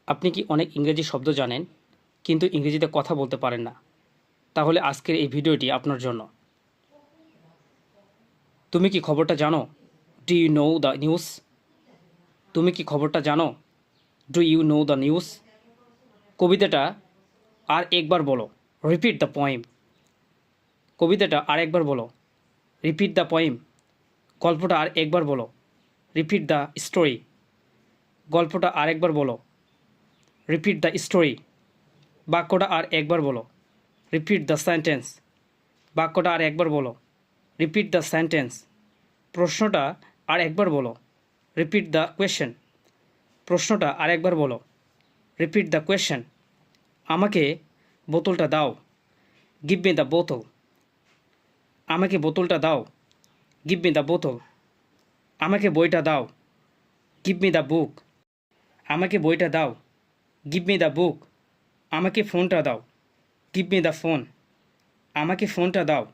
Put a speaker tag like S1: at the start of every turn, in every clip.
S1: আপনি কি অনেক ইংরেজি শব্দ জানেন কিন্তু ইংরেজিতে কথা বলতে পারেন না? তাহলে আজকের এই ভিডিওটি আপনার জন্য। তুমি কি খবরটা জানো? Do you know the news? তুমি কি খবরটা জানো? Do you know the news? কবিতাটা আর একবার বলো। Repeat the poem. কবিতাটা আর একবার বলো। Repeat the poem. গল্পটা আর একবার বলো। Repeat the story. গল্পটা আর একবার বলো। Repeat the story. বাক্যটা আর একবার বলো। Repeat the sentence. বাক্যটা আর একবার বলো। Repeat the sentence. প্রশ্নটা আর একবার বলো। Repeat the question. প্রশ্নটা আর একবার বলো। Repeat the question. আমাকে বোতলটা দাও। গিভ মি দ্য বোতল। আমাকে বোতলটা দাও। গিভ মি দ্য বোতল। আমাকে বইটা দাও। Give me the book. আমাকে বইটা দাও। Give me the book. আমাকে ফোনটা দাও। Give me the phone. আমাকে ফোনটা দাও।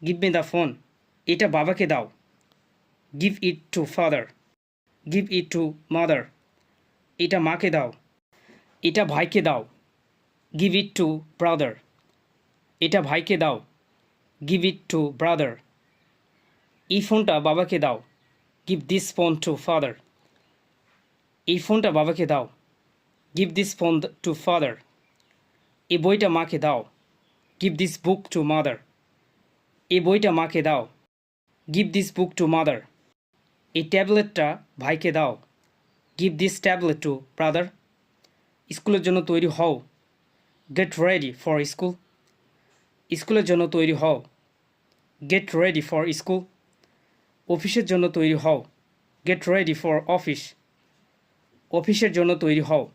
S1: Give me the phone. এটা বাবাকে দাও। Give it to father. Give it to mother. এটা মাকে দাও। এটা ভাইকে দাও। Give it to brother. এটা ভাইকে দাও। Give it to brother. এই ফোনটা বাবাকে দাও। Give this phone to father. এই ফোনটা বাবাকে দাও। Give this phone to father. এই বইটা মাকে দাও। Give this book to mother. এই বইটা মাকে দাও। Give this book to mother. এই ট্যাবলেটটা ভাইকে দাও। Give this tablet to brother. স্কুলের জন্য তৈরি হও। Get ready for school. স্কুলের জন্য তৈরি হও। Get ready for school. অফিসের জন্য তৈরি হও। Get ready for office. অফিসের জন্য তৈরি হও।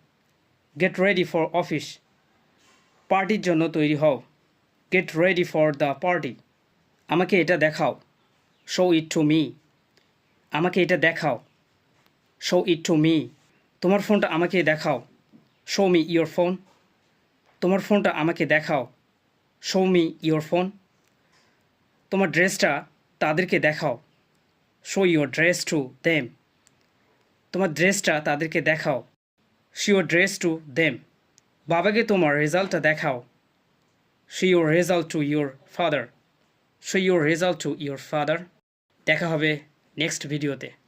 S1: Get ready for office. পার্টির জন্য তৈরি হও। Get ready for the party. আমাকে এটা দেখাও। Show it to me. আমাকে এটা দেখাও। Show it to me. তোমার ফোনটা আমাকে দেখাও। Show me your phone. তোমার ফোনটা আমাকে দেখাও। Show me your phone. তোমার ড্রেসটা তাদেরকে দেখাও। Show your dress to them. তোমার ড্রেসটা তাদেরকে দেখাও। Show your dress to them. বাবাকে তোমার রেজাল্টটা দেখাও। Show your result to your father. Show your result to your father. দেখা হবে নেক্সট ভিডিওতে।